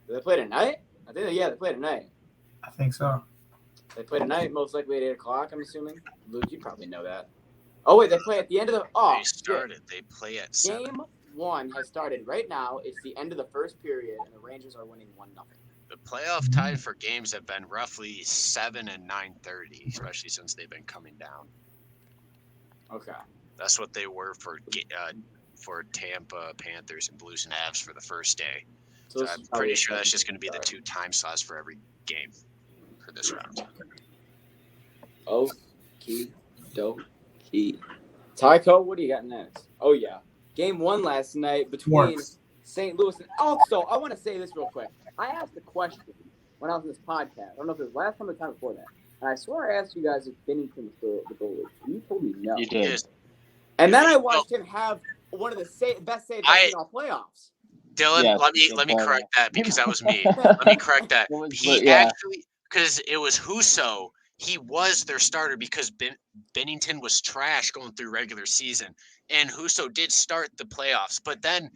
Did they play tonight? They played tonight. I think so. They play tonight, most likely at 8 o'clock, I'm assuming. Luke, you probably know that. Oh, wait, they play at the end of the... Oh, they started. Shit. They play at 7. Game 1 has started right now. It's the end of the first period, and the Rangers are winning 1-0. The playoff tied for games have been roughly 7 and 9:30, especially since they've been coming down. Okay. That's what they were for Tampa, Panthers, and Blues and Avs for the first day. So I'm pretty sure that's just going to be the 2 time slots for every game for this round. Okie dokie. Tycho, what do you got next? Oh, yeah. Game 1 last night between St. Louis and... Also, I want to say this real quick. I asked a question when I was on this podcast. I don't know if it was last time or the time before that. And I swear I asked you guys if Bennington was still the goalie. You told me no. You did. And then I watched him have one of the best saves in all playoffs. Dylan, Yeah, let me correct that because that was me. Let me correct that. Actually, because it was Husso, he was their starter because Bennington was trash going through regular season. And Husso did start the playoffs. But then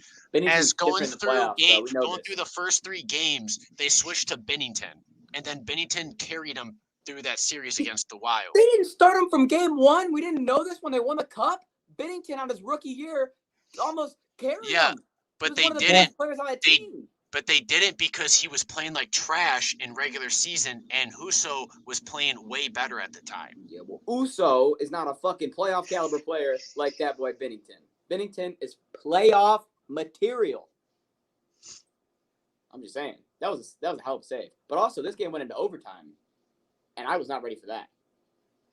as going through the first 3 games, they switched to Bennington. And then Bennington carried them through that series against the Wild. They didn't start him from game 1. We didn't know this when they won the Cup. Bennington on his rookie year almost carried him. But they didn't. But they didn't because he was playing like trash in regular season, and Husso was playing way better at the time. Yeah, well, Husso is not a fucking playoff caliber player like that boy Bennington. Bennington is playoff material. I'm just saying that was a hell of a save. But also, this game went into overtime, and I was not ready for that.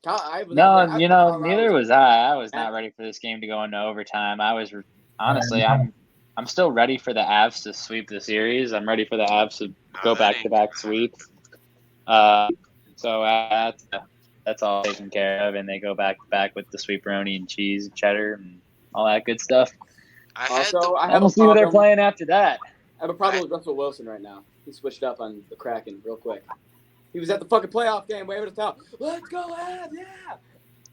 Neither was I. I was not ready for this game to go into overtime. I was honestly, I'm still ready for the Avs to sweep the series. I'm ready for the Avs to go back-to-back sweep. So that's all taken care of, and they go back-to-back with the sweeperoni and cheese and cheddar and all that good stuff. And we'll see who they're playing after that. I have a problem with Russell Wilson right now. He switched up on the Kraken real quick. He was at the fucking playoff game waving his towel. Let's go, Avs, yeah!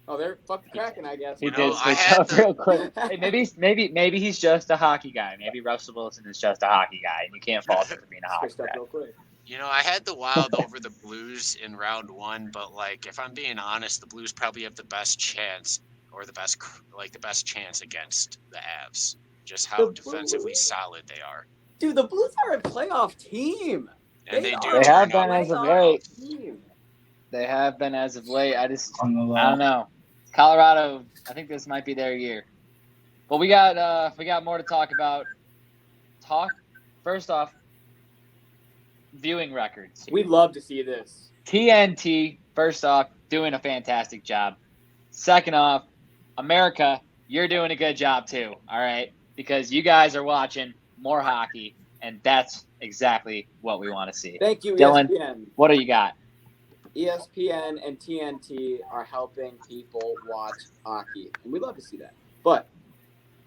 Oh, they're fucking Kraken, I guess. He did switch up real quick. Hey, maybe he's just a hockey guy. Maybe Russell Wilson is just a hockey guy, and you can't fault him for being a hockey guy. Real quick. I had the Wild over the Blues in round 1, but if I'm being honest, the Blues probably have the best chance, or the best chance against the Avs. Just how defensively solid they are. Dude, the Blues are a playoff team. And they have been as of late. They have been as of late. I don't know. Colorado, I think this might be their year. But we got more to talk about. First off, viewing records. We'd love to see this. TNT, first off, doing a fantastic job. Second off, America, you're doing a good job too, all right? Because you guys are watching more hockey, and that's exactly what we want to see. Thank you, Dylan. ESPN. What do you got? ESPN and TNT are helping people watch hockey, and we love to see that. But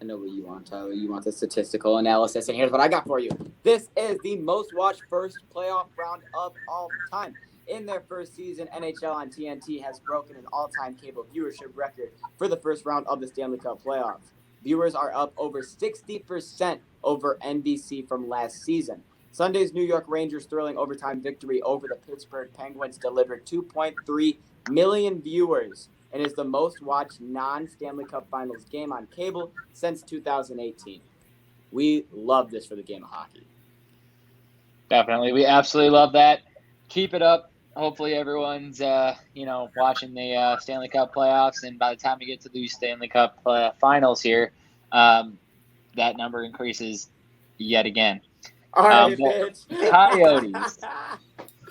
I know what you want, Tyler. You want the statistical analysis, and here's what I got for you. This is the most watched first playoff round of all time. In their first season, NHL on TNT has broken an all-time cable viewership record for the first round of the Stanley Cup playoffs. Viewers are up over 60% over NBC from last season. Sunday's New York Rangers' thrilling overtime victory over the Pittsburgh Penguins delivered 2.3 million viewers and is the most watched non-Stanley Cup Finals game on cable since 2018. We love this for the game of hockey. Definitely. We absolutely love that. keep it up. Hopefully everyone's, watching the Stanley Cup playoffs. And by the time we get to the Stanley Cup finals here, that number increases yet again. All right, But bitch. Coyotes,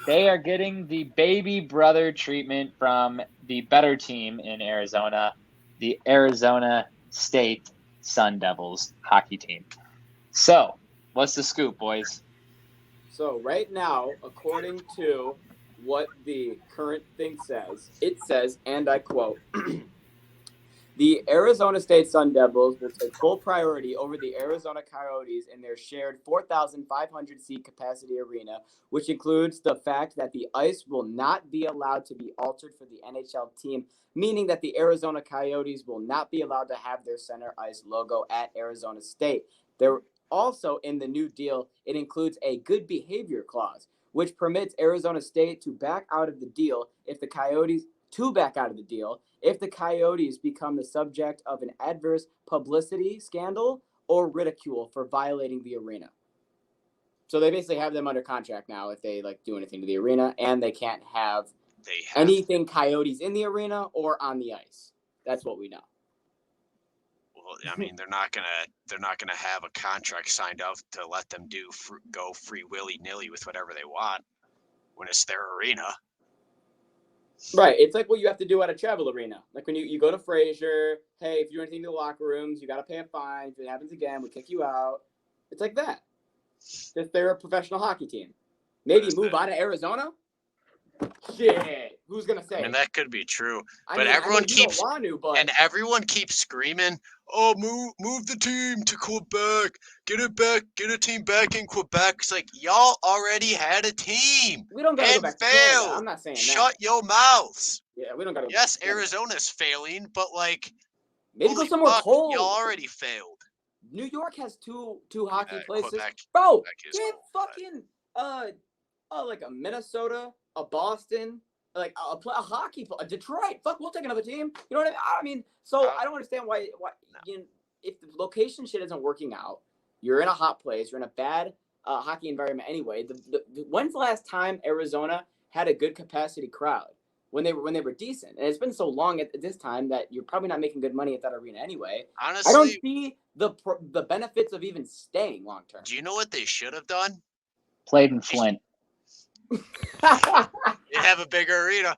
they are getting the baby brother treatment from the better team in Arizona, the Arizona State Sun Devils hockey team. So, what's the scoop, boys? So right now, according to what the current thing says, it says, and I quote, the Arizona State Sun Devils will take full priority over the Arizona Coyotes in their shared 4,500 seat capacity arena, which includes the fact that the ice will not be allowed to be altered for the NHL team, meaning that the Arizona Coyotes will not be allowed to have their center ice logo at Arizona State. There also, in the new deal, it includes a good behavior clause, which permits Arizona State to back out of the deal if the Coyotes become the subject of an adverse publicity scandal or ridicule for violating the arena. So they basically have them under contract now if they do anything to the arena, and they can't have anything Coyotes in the arena or on the ice. That's what we know. Well, I mean, they're not gonna have a contract signed up to let them go free willy-nilly with whatever they want when it's their arena. Right. It's like what you have to do at a travel arena. Like when you go to Frazier, hey, if you do anything to the locker rooms, you got to pay a fine. If it happens again, we kick you out. It's like that. If they're a professional hockey team. Maybe move out of Arizona? Shit. Who's going to say? I mean, that could be true. But everyone keeps and everyone keeps screaming, "Oh, move the team to Quebec. Get a team back in Quebec." It's like, y'all already had a team. We don't got to go back to Canada. I'm not saying that. Shut your mouths. Yeah, we don't got to. Yes, Arizona's failing, but maybe go somewhere cold. Y'all already failed. New York has two hockey places. Quebec, bro, Quebec get fucking like a Minnesota, a Boston, like a hockey, a Detroit. Fuck, we'll take another team. You know what I mean? So I don't understand why if the location shit isn't working out, you're in a hot place, you're in a bad hockey environment anyway. When's the last time Arizona had a good capacity crowd? When they were decent, and it's been so long at this time that you're probably not making good money at that arena anyway. Honestly, I don't see the benefits of even staying long term. Do you know what they should have done? Played in Flint. They have a bigger arena.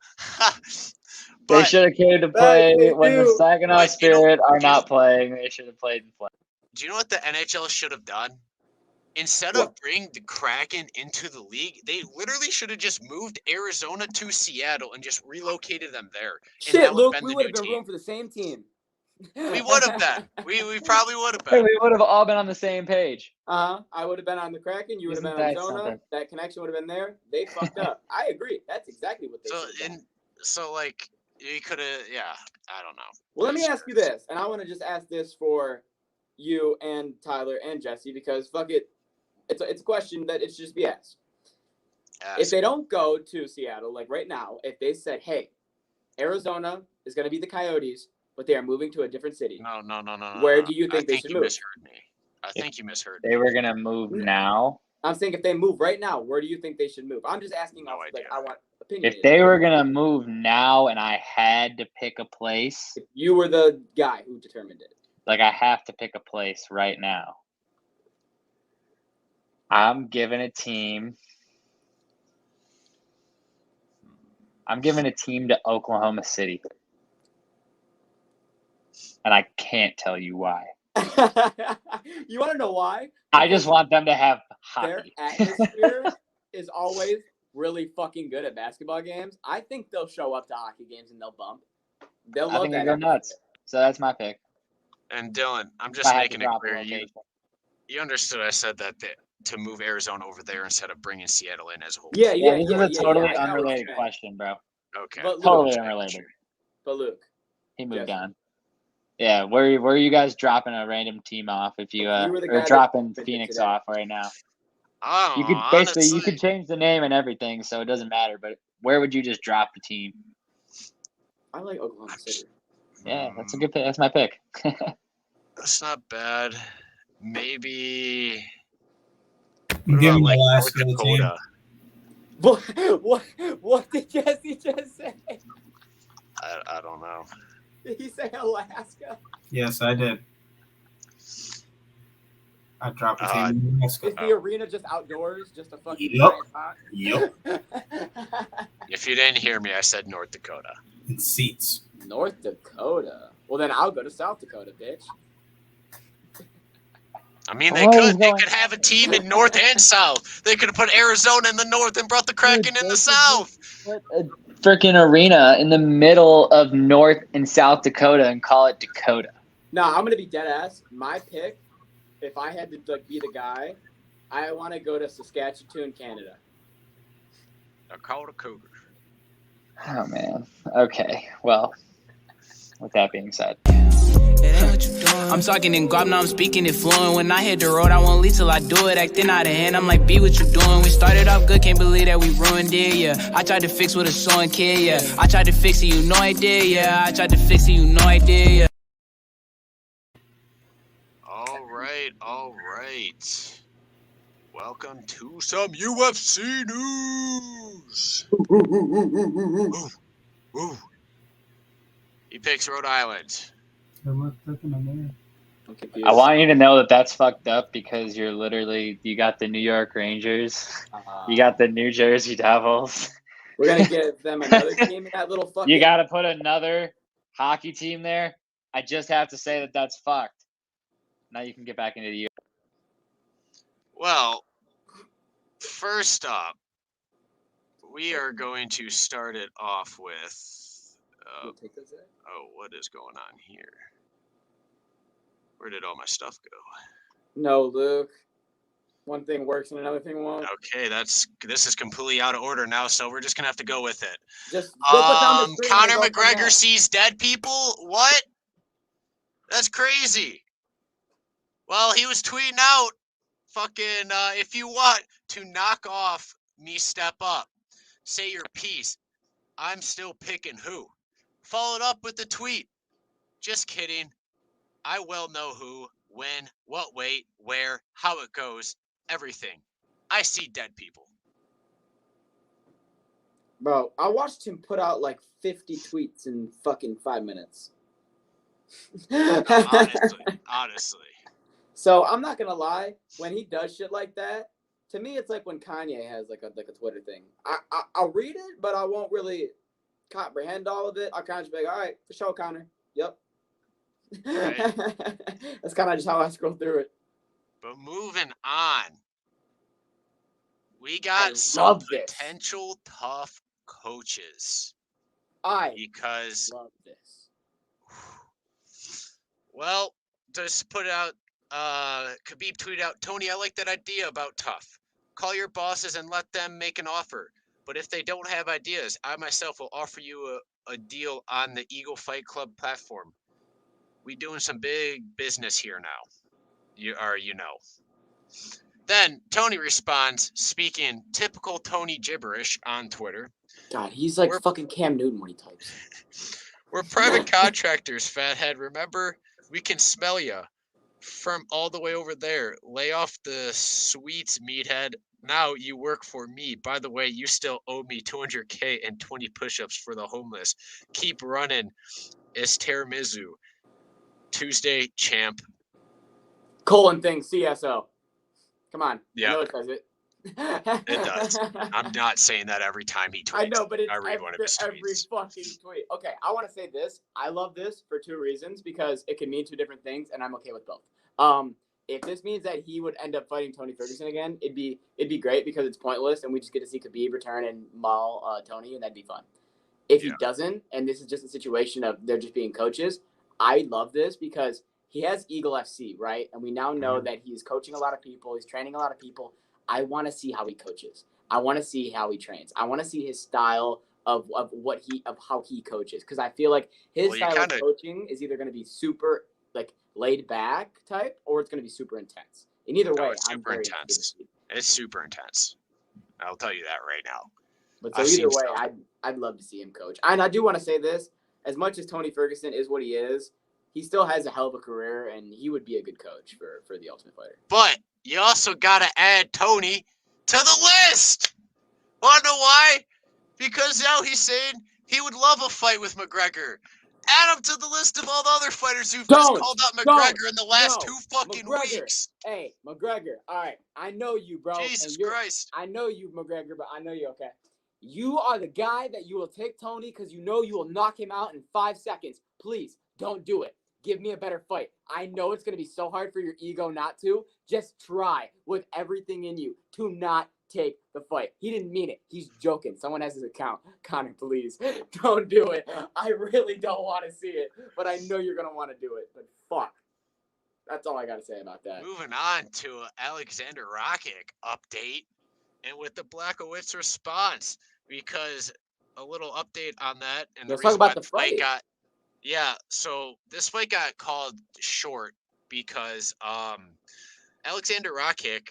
They should have came to play when the Saginaw Spirit are not playing. They should have played in Flint. Do you know what the NHL should have done? Instead of bringing the Kraken into the league, they literally should have just moved Arizona to Seattle and just relocated them there. Shit, Luke, we would have been room for the same team. We would have been. We probably would have been. We would have all been on the same page. I would have been on the Kraken. You would have been on Arizona. Something? That connection would have been there. They fucked up. I agree. That's exactly what they should have done. So you could have. Yeah, I don't know. Well, let me ask you this, and I want to just ask this for you and Tyler and Jesse because fuck it. It's a question that it should just be asked. If they don't go to Seattle, like right now, if they said, hey, Arizona is going to be the Coyotes, but they are moving to a different city. No. Where do you think they should move? Misheard me. I think you misheard me. They were going to move now? I'm saying if they move right now, where do you think they should move? I'm just asking. No idea. I want opinion. If they were going to move now and I had to pick a place. If you were the guy who determined it. Like I have to pick a place right now. I'm giving a team to Oklahoma City. And I can't tell you why. You want to know why? I just want them to have hockey. Their atmosphere is always really fucking good at basketball games. I think they'll show up to hockey games and they'll bump. They'll love that. Go nuts. So that's my pick. And Dylan, I'm just making it clear. You understood I said that to move Arizona over there instead of bringing Seattle in as a whole. Yeah. This is a totally unrelated question, bro. Okay. Totally unrelated. But Luke. He moved on. Yeah, where are you guys dropping a random team off if you are dropping Phoenix off right now? Oh, you could basically you could change the name and everything, so it doesn't matter. But where would you just drop the team? I like Oklahoma City. Yeah, that's a good pick. That's my pick. That's not bad. Maybe. Give me the last Dakota. What did Jesse just say? I don't know. Did he say Alaska? Yes, I did. I dropped a team in Alaska. Is the arena just outdoors? Just a fucking Yep. giant pot? Yep. If you didn't hear me, I said North Dakota. And seats. North Dakota. Well, then I'll go to South Dakota, bitch. I mean, they What is could going have a team in North and South. They could have put Arizona in the North and brought the Kraken in the South. Put a freaking arena in the middle of North and South Dakota and call it Dakota. No, I'm gonna be dead ass. My pick, if I had to be the guy, I want to go to Saskatchewan, Canada. Dakota Cougars. Oh man. Okay. Well, with that being said. I'm talking in guap, now I'm speaking it fluent. When I hit the road, I won't leave till I do it. Acting out of hand, I'm like, be what you doing. We started off good, can't believe that we ruined it, yeah. I tried to fix with a sewing kid, yeah. I tried to fix it, you know I did, yeah. I tried to fix it, you know I did, yeah. All right. Welcome to some UFC news. Ooh. He picks Rhode Island. I'm confused. I want you to know that that's fucked up because you got the New York Rangers, you got the New Jersey Devils. We're gonna give them another team in that little fucking. You got to put another hockey team there. I just have to say that that's fucked. Now you can get back into the U. Well, first up, we are going to start it off with. What is going on here? Where did all my stuff go? No, Luke. One thing works and another thing won't. Okay, this is completely out of order now, so we're just gonna have to go with it. Just go put down the screen Conor and go from McGregor there. sees dead people? What? That's crazy. Well, he was tweeting out, fucking, if you want to knock off me, step up. Say your piece. I'm still picking who. Followed up with the tweet. Just kidding. I well know who, when, what weight, where, how it goes, everything. I see dead people. Bro, I watched him put out like 50 tweets in fucking 5 minutes. Honestly. So I'm not gonna lie, when he does shit like that, to me it's like when Kanye has like a Twitter thing. I'll read it, but I won't really comprehend all of it. I'll kind of just be like, all right, for sure, Connor. Yep. Right. That's kind of just how I scroll through it. But moving on, we got some love this. potential tough coaches. Because love this. Well, just put it out. Khabib tweeted out, Tony, I like that idea about tough. Call your bosses and let them make an offer. But if they don't have ideas, I myself will offer you a deal on the Eagle Fight Club platform. We doing some big business here now. You know. Then Tony responds, speaking typical Tony gibberish on Twitter. God, he's like fucking Cam Newton when he types. We're private contractors, fathead. Remember, we can smell ya from all the way over there. Lay off the sweets, meathead. Now you work for me. By the way, you still owe me $200K and 20 push-ups for the homeless. Keep running. It's tiramisu. Tuesday, champ. CSO. Come on. Yeah. I know it says it. It does. I'm not saying that every time he tweets. I know, but it's I read one of his every tweets. fucking tweet. Okay, I want to say this. I love this for two reasons because it can mean two different things, and I'm okay with both. If this means that he would end up fighting Tony Ferguson again, it'd be great because it's pointless, and we just get to see Khabib return and maul Tony, and that'd be fun. If he doesn't, and this is just a situation of they're just being coaches, I love this because he has Eagle FC, right? And we now know that he's coaching a lot of people. He's training a lot of people. I want to see how he coaches. I want to see how he trains. I want to see his style of how he coaches because I feel like his style of coaching is either going to be super like laid back type or it's going to be super intense. In either way, I'm very intense. It's super intense. I'll tell you that right now. But so either way, I'd love to see him coach. And I do want to say this: as much as Tony Ferguson is what he is, he still has a hell of a career, and he would be a good coach for the Ultimate Fighter. But you also got to add Tony to the list. Wanna know why? Because now he's saying he would love a fight with McGregor. Add him to the list of all the other fighters who've just called out McGregor in the last 2 fucking weeks. Hey, McGregor. All right, I know you, bro. Jesus Christ. I know you, McGregor, but I know you, okay? You are the guy that you will take Tony because you know you will knock him out in 5 seconds. Please, don't do it. Give me a better fight. I know it's going to be so hard for your ego not to. Just try with everything in you to not take the fight. He didn't mean it. He's joking. Someone has his account. Connor, please, don't do it. I really don't want to see it, but I know you're going to want to do it. But fuck. That's all I got to say about that. Moving on to Alexander Rakic update, and with the Blachowicz response, because a little update on that, and Let's the reason talk why about the the fight fight. got, yeah, so this fight got called short because Alexander Rakic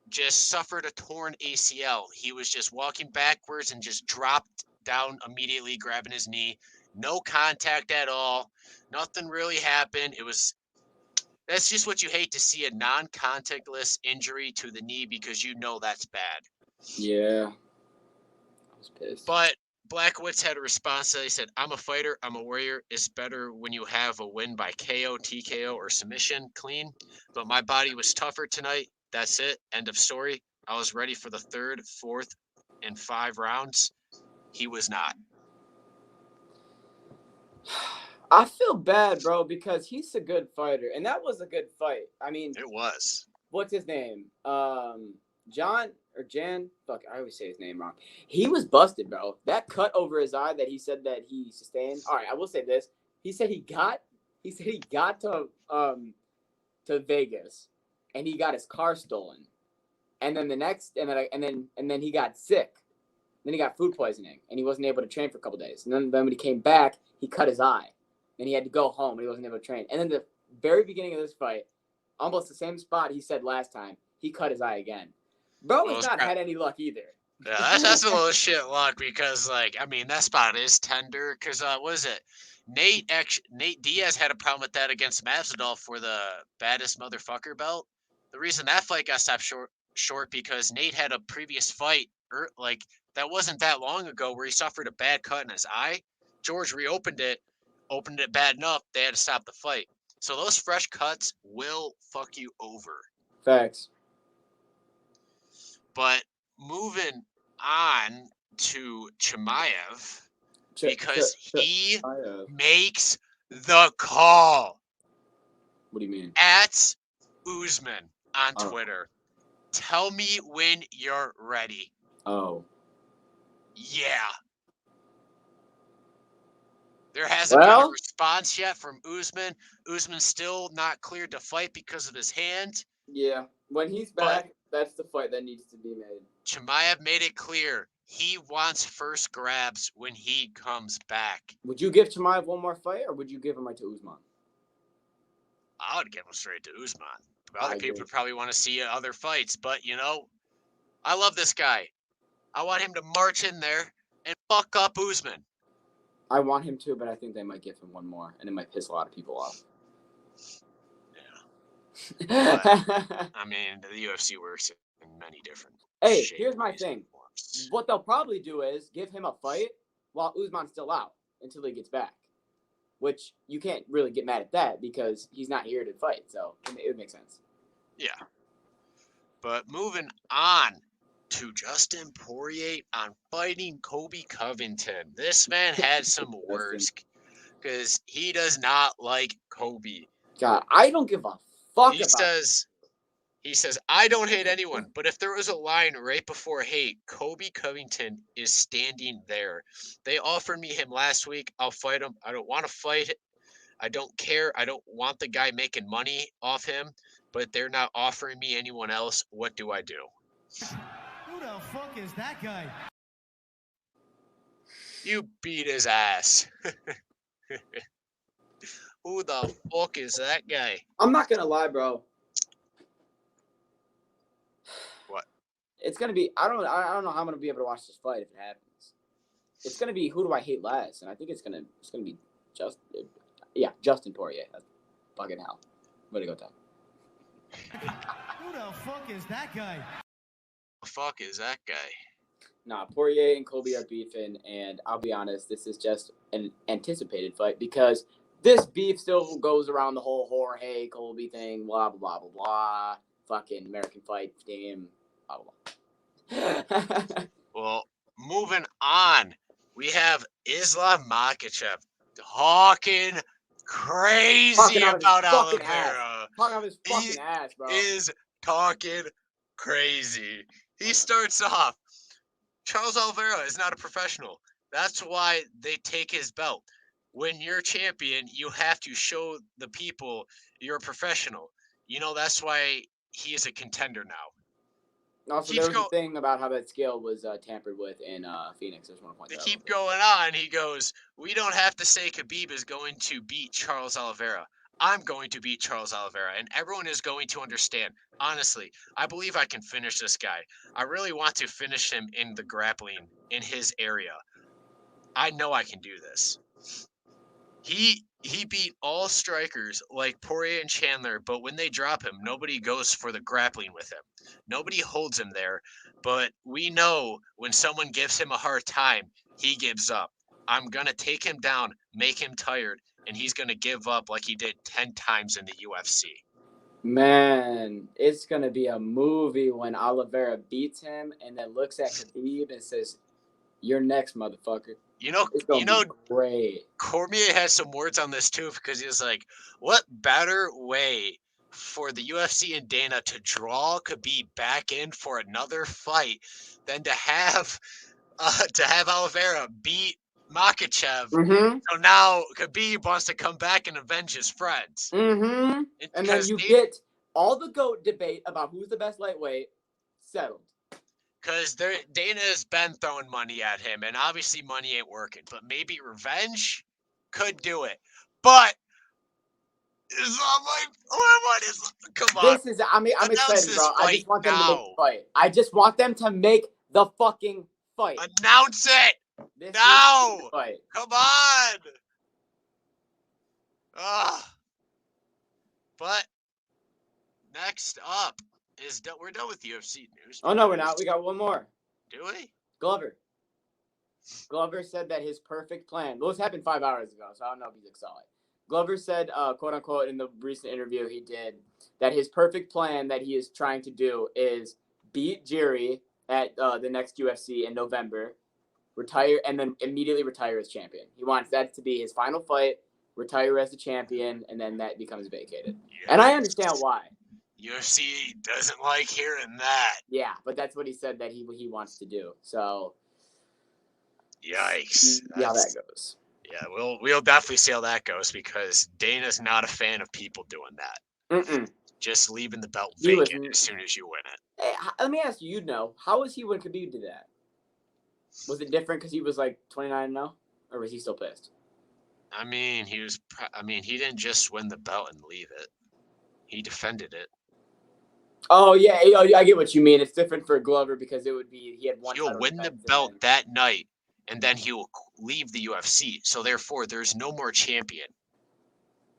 just suffered a torn ACL. He was just walking backwards and just dropped down immediately, grabbing his knee. No contact at all. Nothing really happened. That's just what you hate to see, a non-contactless injury to the knee, because you know that's bad. Yeah. I was pissed. But Blachowicz had a response that he said, I'm a fighter, I'm a warrior. It's better when you have a win by KO, TKO, or submission clean. But my body was tougher tonight. That's it. End of story. I was ready for the 3rd, 4th, and 5 rounds. He was not. I feel bad, bro, because he's a good fighter, and that was a good fight. I mean, It was. what's his name? John or Jan? Fuck, I always say his name wrong. He was busted, bro. That cut over his eye that he said that he sustained. All right, I will say this. He said he got to Vegas, and he got his car stolen, and then and then he got sick. Then he got food poisoning, and he wasn't able to train for a couple days. And then when he came back, he cut his eye. And he had to go home, and he wasn't able to train. And then the very beginning of this fight, almost the same spot he said last time, he cut his eye again. Bro has not had any luck either. Yeah, that's a little shit luck because, like, I mean, that spot is tender because, what is it? Nate Diaz had a problem with that against Masvidal for the baddest motherfucker belt. The reason that fight got stopped short because Nate had a previous fight, like, that wasn't that long ago where he suffered a bad cut in his eye. George opened it bad enough, they had to stop the fight. So those fresh cuts will fuck you over. Facts. But moving on to Chimaev, because he makes the call. What do you mean? At Usman on Twitter. Tell me when you're ready. Oh. Yeah. There hasn't been a response yet from Usman. Usman's still not cleared to fight because of his hand. Yeah. When he's back, that's the fight that needs to be made. Chimaev made it clear he wants first grabs when he comes back. Would you give Chimaev one more fight, or would you give him right to Usman? I would give him straight to Usman. Other people would probably want to see other fights, but, you know, I love this guy. I want him to march in there and fuck up Usman. I want him to, but I think they might give him one more, and it might piss a lot of people off. Yeah. But, I mean, the UFC works in many different shapes. Here's my thing. What they'll probably do is give him a fight while Usman's still out until he gets back, which you can't really get mad at that because he's not here to fight, so it would make sense. Yeah. But moving on to Justin Poirier on fighting Colby Covington. This man had some words because he does not like Colby. God, I don't give a fuck He says, I don't hate anyone, but if there was a line right before hate, Colby Covington is standing there. They offered me him last week. I'll fight him. I don't want to fight. I don't care. I don't want the guy making money off him, but they're not offering me anyone else. What do I do? Who the fuck is that guy? You beat his ass. Who the fuck is that guy? I'm not gonna lie, bro. What? It's gonna be. I don't know how I'm gonna be able to watch this fight if it happens. It's gonna be who do I hate less, and I think it's gonna be Justin Poirier. That's fucking hell. Way to go, Tom. Who the fuck is that guy? The fuck is that guy? Nah, Poirier and Colby are beefing, and I'll be honest, this is just an anticipated fight because this beef still goes around the whole Jorge Colby thing, blah, blah, blah, blah, blah. Fucking American fight game, blah, blah, blah. Well, moving on, we have Islam Makhachev talking crazy Talking out of his about fucking ass. Oliveira. Talking out of his fucking He ass, bro. is talking crazy. He starts off, Charles Oliveira is not a professional. That's why they take his belt. When you're champion, you have to show the people you're a professional. You know, that's why he is a contender now. Also, there was a thing about how that scale was tampered with in Phoenix. I just want to point They that out. keep going on. He goes, we don't have to say Khabib is going to beat Charles Oliveira. I'm going to beat Charles Oliveira, and everyone is going to understand. Honestly, I believe I can finish this guy. I really want to finish him in the grappling in his area. I know I can do this. He beat all strikers like Poirier and Chandler, but when they drop him, nobody goes for the grappling with him. Nobody holds him there, but we know when someone gives him a hard time, he gives up. I'm going to take him down, make him tired, and he's going to give up like he did 10 times in the UFC. Man, it's going to be a movie when Oliveira beats him and then looks at Khabib and says, "You're next, motherfucker." You know, great. Cormier has some words on this too because he was like, what better way for the UFC and Dana to draw Khabib back in for another fight than to have Oliveira beat Makhachev. Mm-hmm. So now Khabib wants to come back and avenge his friends. Mm-hmm. And then you get all the GOAT debate about who's the best lightweight settled. Because Dana has been throwing money at him, and obviously money ain't working. But maybe revenge could do it. But Islam, come on. This is, I'm excited, bro. I just want them to make the fight. I just want them to make the fucking fight. Announce it now. Fight. Come on. But next up is that we're done with UFC news. Oh, no, we're not. We got one more. Do we? Glover said that his perfect plan. Well, this happened 5 hours ago, so I don't know if he's excited. Glover said, quote unquote, in the recent interview he did, that his perfect plan that he is trying to do is beat Jiri at the next UFC in November, retire, and then immediately retire as champion. He wants that to be his final fight, retire as the champion, and then that becomes vacated. Yes. And I understand why. UFC doesn't like hearing that. Yeah, but that's what he said that he wants to do. So, yikes! See how that goes. Yeah, we'll definitely see how that goes because Dana's not a fan of people doing that. Just leaving the belt vacant as soon as you win it. Hey, let me ask you. You know, how was he when Khabib did that? Was it different because he was like 29-0, or was he still pissed? I mean, he didn't just win the belt and leave it. He defended it. Oh yeah, I get what you mean. It's different for Glover because it would be he had one. He'll win the belt that night, and then he'll leave the UFC. So therefore, there's no more champion.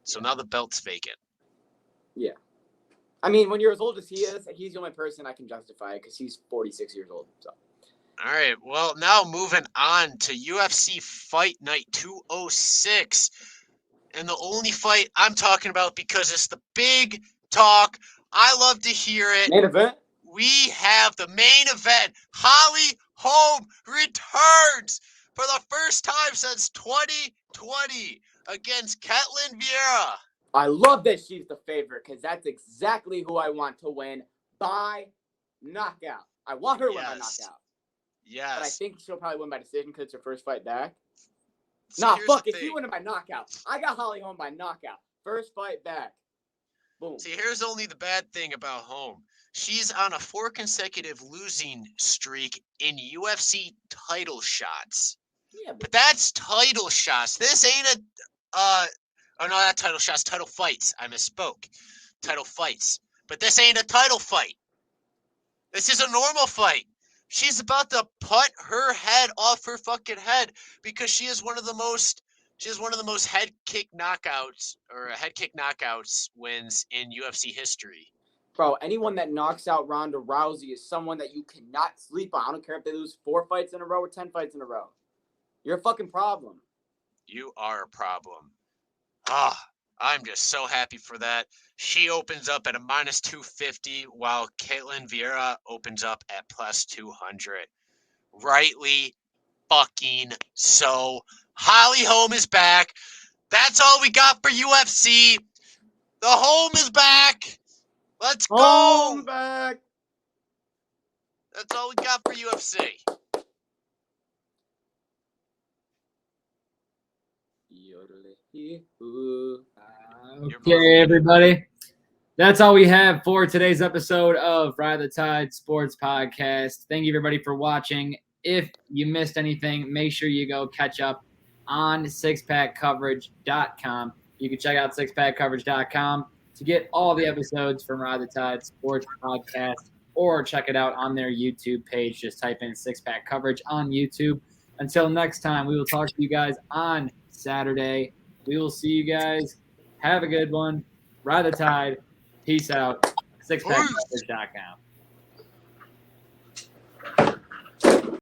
So now the belt's vacant. Yeah, I mean, when you're as old as he is, he's the only person I can justify because he's 46 years old. So. All right. Well, now moving on to UFC Fight Night 206, and the only fight I'm talking about because it's the big talk. I love to hear it. Main event? We have the main event. Holm returns for the first time since 2020 against Ketlin Vieira. I love that she's the favorite because that's exactly who I want to win by knockout. I want her to win by knockout. Yes. But I think she'll probably win by decision because it's her first fight back. So fuck it. She win it by knockout. I got Holly Holm by knockout. First fight back. Boom. See, here's only the bad thing about Holm. She's on a 4 consecutive losing streak in UFC title shots. Yeah, but that's title shots. This ain't not title shots, title fights. I misspoke. Title fights. But this ain't a title fight. This is a normal fight. She's about to put her head off her fucking head because she is one of the most head kick knockouts wins in UFC history. Bro, anyone that knocks out Ronda Rousey is someone that you cannot sleep on. I don't care if they lose 4 fights in a row or 10 fights in a row. You're a fucking problem. You are a problem. I'm just so happy for that. She opens up at a -250 while Caitlin Vieira opens up at +200. Rightly fucking so. Holly Holm is back. That's all we got for UFC. The Holm is back. Let's go. Holm back. That's all we got for UFC. Okay, everybody. That's all we have for today's episode of Ride the Tide Sports Podcast. Thank you, everybody, for watching. If you missed anything, make sure you go catch up on sixpackcoverage.com. You can check out sixpackcoverage.com to get all the episodes from Ride the Tide Sports Podcast, or check it out on their YouTube page. Just type in Six Pack Coverage on YouTube. Until next time, we will talk to you guys on Saturday. We will see you guys. Have a good one. Ride the Tide. Peace out. Sixpackcoverage.com.